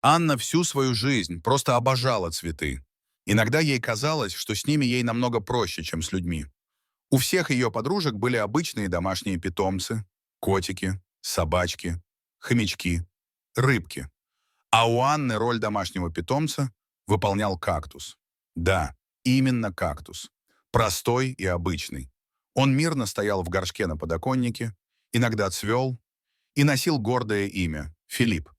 Анна всю свою жизнь просто обожала цветы. Иногда ей казалось, что с ними ей намного проще, чем с людьми. У всех ее подружек были обычные домашние питомцы, котики, собачки, хомячки, рыбки. А у Анны роль домашнего питомца выполнял кактус. Да, именно кактус. Простой и обычный. Он мирно стоял в горшке на подоконнике, иногда цвел и носил гордое имя — Филипп.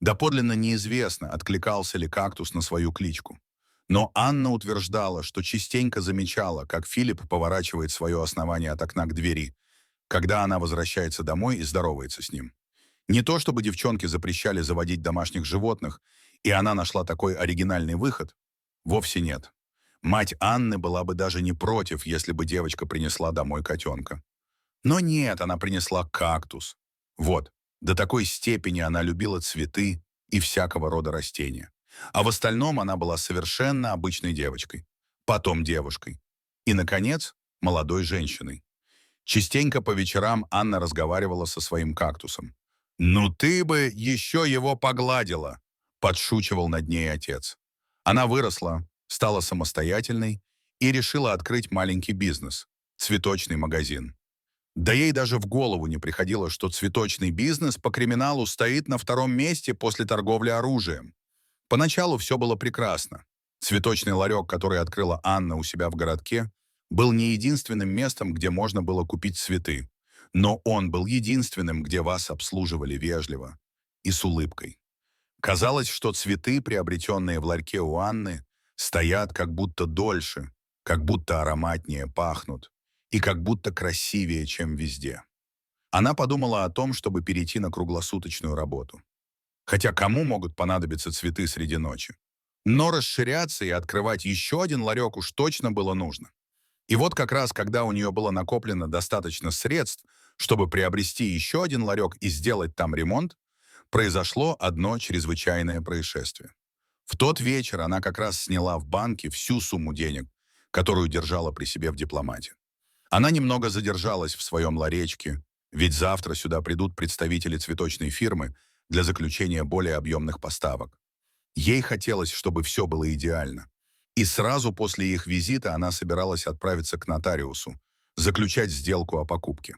Доподлинно неизвестно, откликался ли кактус на свою кличку. Но Анна утверждала, что частенько замечала, как Филипп поворачивает свое основание от окна к двери, когда она возвращается домой и здоровается с ним. Не то чтобы девчонки запрещали заводить домашних животных, и она нашла такой оригинальный выход. Вовсе нет. Мать Анны была бы даже не против, если бы девочка принесла домой котенка. Но нет, она принесла кактус. Вот, до такой степени она любила цветы и всякого рода растения. А в остальном она была совершенно обычной девочкой, потом девушкой и, наконец, молодой женщиной. Частенько по вечерам Анна разговаривала со своим кактусом. «Ну ты бы еще его погладила!» — подшучивал над ней отец. Она выросла, стала самостоятельной и решила открыть маленький бизнес — цветочный магазин. Да ей даже в голову не приходило, что цветочный бизнес по криминалу стоит на втором месте после торговли оружием. Поначалу все было прекрасно. Цветочный ларек, который открыла Анна у себя в городке, был не единственным местом, где можно было купить цветы. Но он был единственным, где вас обслуживали вежливо и с улыбкой. Казалось, что цветы, приобретенные в ларьке у Анны, стоят как будто дольше, как будто ароматнее пахнут и как будто красивее, чем везде. Она подумала о том, чтобы перейти на круглосуточную работу. Хотя кому могут понадобиться цветы среди ночи? Но расширяться и открывать еще один ларек уж точно было нужно. И вот как раз, когда у нее было накоплено достаточно средств, чтобы приобрести еще один ларек и сделать там ремонт, произошло одно чрезвычайное происшествие. В тот вечер она как раз сняла в банке всю сумму денег, которую держала при себе в дипломате. Она немного задержалась в своем ларечке, ведь завтра сюда придут представители цветочной фирмы для заключения более объемных поставок. Ей хотелось, чтобы все было идеально. И сразу после их визита она собиралась отправиться к нотариусу, заключать сделку о покупке.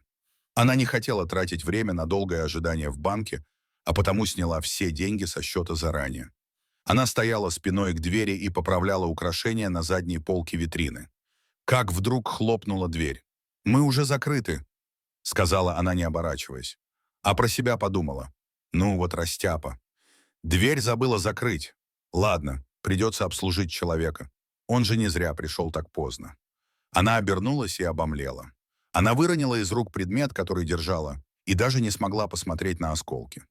Она не хотела тратить время на долгое ожидание в банке, а потому сняла все деньги со счета заранее. Она стояла спиной к двери и поправляла украшения на задней полке витрины. Как вдруг хлопнула дверь. «Мы уже закрыты», — сказала она, не оборачиваясь. А про себя подумала. Ну вот растяпа. Дверь забыла закрыть. Ладно, придется обслужить человека. Он же не зря пришел так поздно. Она обернулась и обомлела. Она выронила из рук предмет, который держала, и даже не смогла посмотреть на осколки.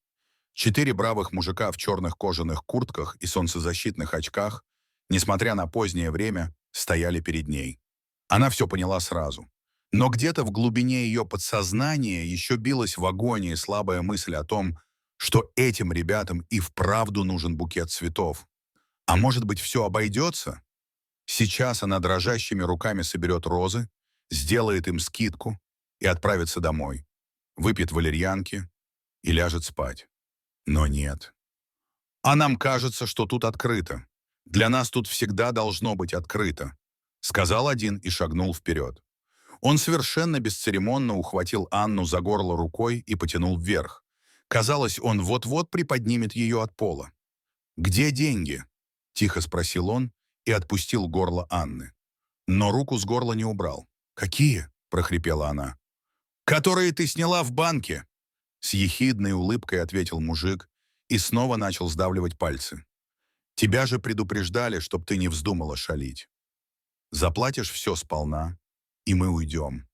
4 бравых мужика в черных кожаных куртках и солнцезащитных очках, несмотря на позднее время, стояли перед ней. Она все поняла сразу. Но где-то в глубине ее подсознания еще билась в агонии слабая мысль о том, что этим ребятам и вправду нужен букет цветов. А может быть, все обойдется? Сейчас она дрожащими руками соберет розы, сделает им скидку и отправится домой. Выпьет валерьянки и ляжет спать. Но нет. А нам кажется, что тут открыто. Для нас тут всегда должно быть открыто, сказал один и шагнул вперед. Он совершенно бесцеремонно ухватил Анну за горло рукой и потянул вверх. Казалось, он вот-вот приподнимет ее от пола. «Где деньги?» — тихо спросил он и отпустил горло Анны. Но руку с горла не убрал. «Какие?» — прохрипела она. «Которые ты сняла в банке!» С ехидной улыбкой ответил мужик и снова начал сдавливать пальцы. «Тебя же предупреждали, чтоб ты не вздумала шалить. Заплатишь все сполна, и мы уйдем».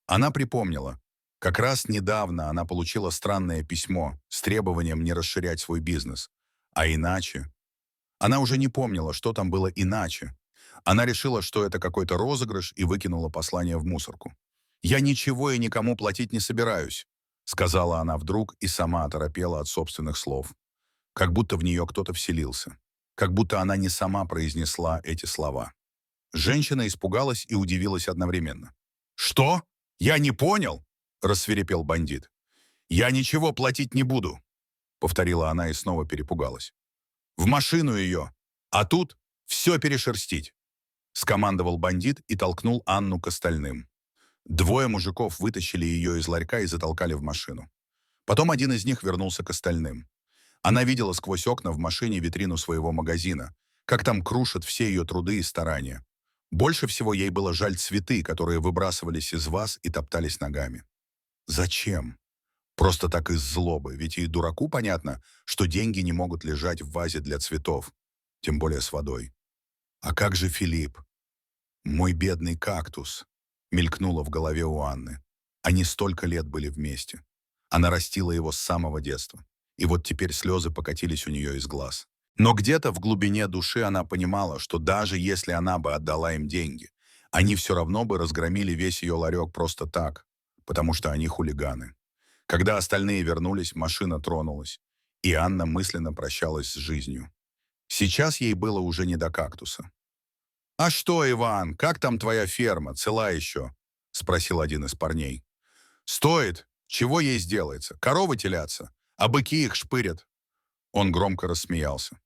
Она припомнила. Как раз недавно она получила странное письмо с требованием не расширять свой бизнес. А иначе... Она уже не помнила, что там было иначе. Она решила, что это какой-то розыгрыш, и выкинула послание в мусорку. «Я ничего и никому платить не собираюсь», — сказала она вдруг и сама оторопела от собственных слов. Как будто в нее кто-то вселился. Как будто она не сама произнесла эти слова. Женщина испугалась и удивилась одновременно. «Что? Я не понял?» — рассвирепел бандит. «Я ничего платить не буду», — повторила она и снова перепугалась. В машину ее! А тут все перешерстить!» Скомандовал бандит и толкнул Анну к остальным. Двое мужиков вытащили ее из ларька и затолкали в машину. Потом один из них вернулся к остальным. Она видела сквозь окна в машине витрину своего магазина, как там крушат все ее труды и старания. Больше всего ей было жаль цветы, которые выбрасывались из ваз и топтались ногами. Зачем? Просто так из злобы, ведь и дураку понятно, что деньги не могут лежать в вазе для цветов, тем более с водой. А как же Филипп? «Мой бедный кактус», — мелькнуло в голове у Анны. Они столько лет были вместе. Она растила его с самого детства. И вот теперь слезы покатились у нее из глаз. Но где-то в глубине души она понимала, что даже если она бы отдала им деньги, они все равно бы разгромили весь ее ларек просто так, потому что они хулиганы. Когда остальные вернулись, машина тронулась, и Анна мысленно прощалась с жизнью. Сейчас ей было уже не до кактуса. «А что, Иван, как там твоя ферма, цела еще?» — спросил один из парней. «Стоит. Чего ей сделается? Коровы телятся, а быки их шпырят». Он громко рассмеялся.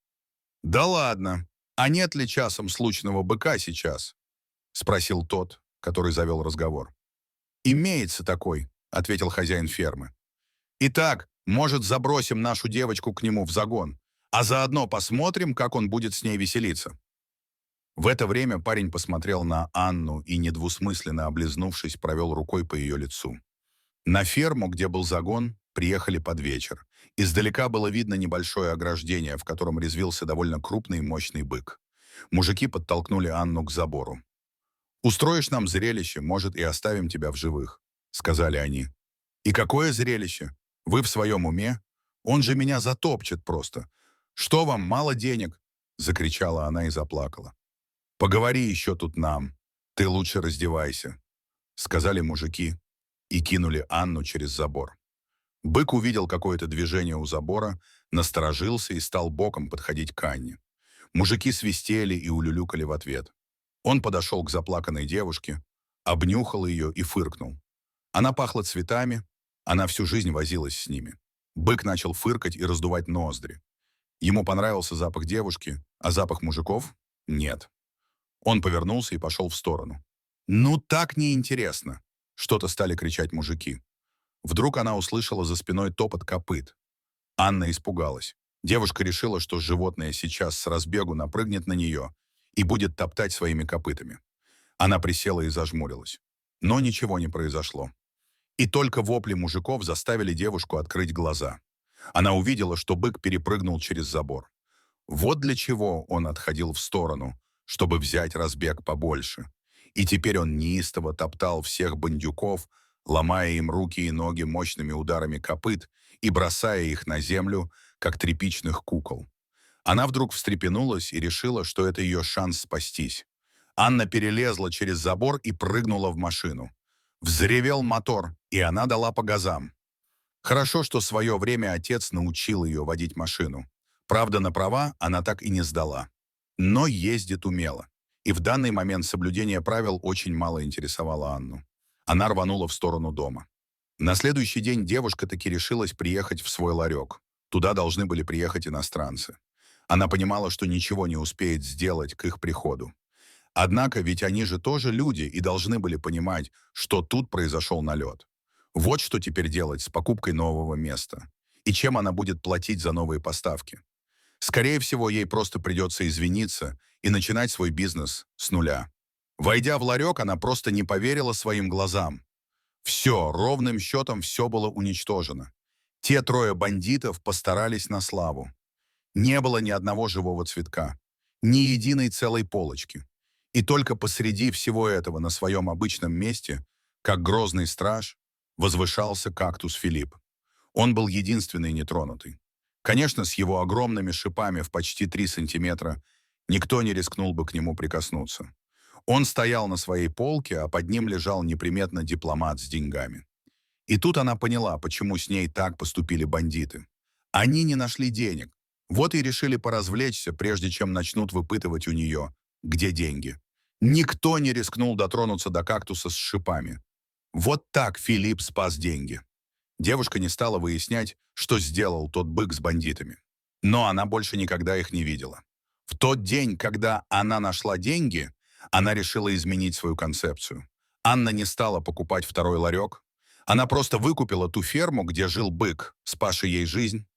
«Да ладно. А нет ли часом случного быка сейчас?» — спросил тот, который завел разговор. «Имеется такой», — ответил хозяин фермы. «Итак, может, забросим нашу девочку к нему в загон, а заодно посмотрим, как он будет с ней веселиться». В это время парень посмотрел на Анну и, недвусмысленно облизнувшись, провел рукой по ее лицу. На ферму, где был загон, приехали под вечер. Издалека было видно небольшое ограждение, в котором резвился довольно крупный и мощный бык. Мужики подтолкнули Анну к забору. «Устроишь нам зрелище, может, и оставим тебя в живых», — сказали они. «И какое зрелище? Вы в своем уме? Он же меня затопчет просто. Что вам, мало денег?» — закричала она и заплакала. «Поговори еще тут нам. Ты лучше раздевайся», — сказали мужики и кинули Анну через забор. Бык увидел какое-то движение у забора, насторожился и стал боком подходить к Анне. Мужики свистели и улюлюкали в ответ. Он подошел к заплаканной девушке, обнюхал ее и фыркнул. Она пахла цветами, она всю жизнь возилась с ними. Бык начал фыркать и раздувать ноздри. Ему понравился запах девушки, а запах мужиков — нет. Он повернулся и пошел в сторону. «Ну так неинтересно!» — что-то стали кричать мужики. Вдруг она услышала за спиной топот копыт. Анна испугалась. Девушка решила, что животное сейчас с разбегу напрыгнет на нее и будет топтать своими копытами. Она присела и зажмурилась. Но ничего не произошло. И только вопли мужиков заставили девушку открыть глаза. Она увидела, что бык перепрыгнул через забор. Вот для чего он отходил в сторону, чтобы взять разбег побольше. И теперь он неистово топтал всех бандюков, ломая им руки и ноги мощными ударами копыт и бросая их на землю, как тряпичных кукол. Она вдруг встрепенулась и решила, что это ее шанс спастись. Анна перелезла через забор и прыгнула в машину. Взревел мотор, и она дала по газам. Хорошо, что в свое время отец научил ее водить машину. Правда, на права она так и не сдала. Но ездит умело. И в данный момент соблюдение правил очень мало интересовало Анну. Она рванула в сторону дома. На следующий день девушка таки решилась приехать в свой ларек. Туда должны были приехать иностранцы. Она понимала, что ничего не успеет сделать к их приходу. Однако ведь они же тоже люди и должны были понимать, что тут произошел налет. Вот что теперь делать с покупкой нового места. И чем она будет платить за новые поставки. Скорее всего, ей просто придется извиниться и начинать свой бизнес с нуля. Войдя в ларек, она просто не поверила своим глазам. Все, ровным счетом все было уничтожено. Те трое бандитов постарались на славу. Не было ни одного живого цветка, ни единой целой полочки. И только посреди всего этого на своем обычном месте, как грозный страж, возвышался кактус Филипп. Он был единственный нетронутый. Конечно, с его огромными шипами в почти 3 сантиметра никто не рискнул бы к нему прикоснуться. Он стоял на своей полке, а под ним лежал неприметно дипломат с деньгами. И тут она поняла, почему с ней так поступили бандиты. Они не нашли денег. Вот и решили поразвлечься, прежде чем начнут выпытывать у нее, где деньги. Никто не рискнул дотронуться до кактуса с шипами. Вот так Филипп спас деньги. Девушка не стала выяснять, что сделал тот бык с бандитами. Но она больше никогда их не видела. В тот день, когда она нашла деньги, она решила изменить свою концепцию. Анна не стала покупать второй ларек. Она просто выкупила ту ферму, где жил бык, спасший ей жизнь,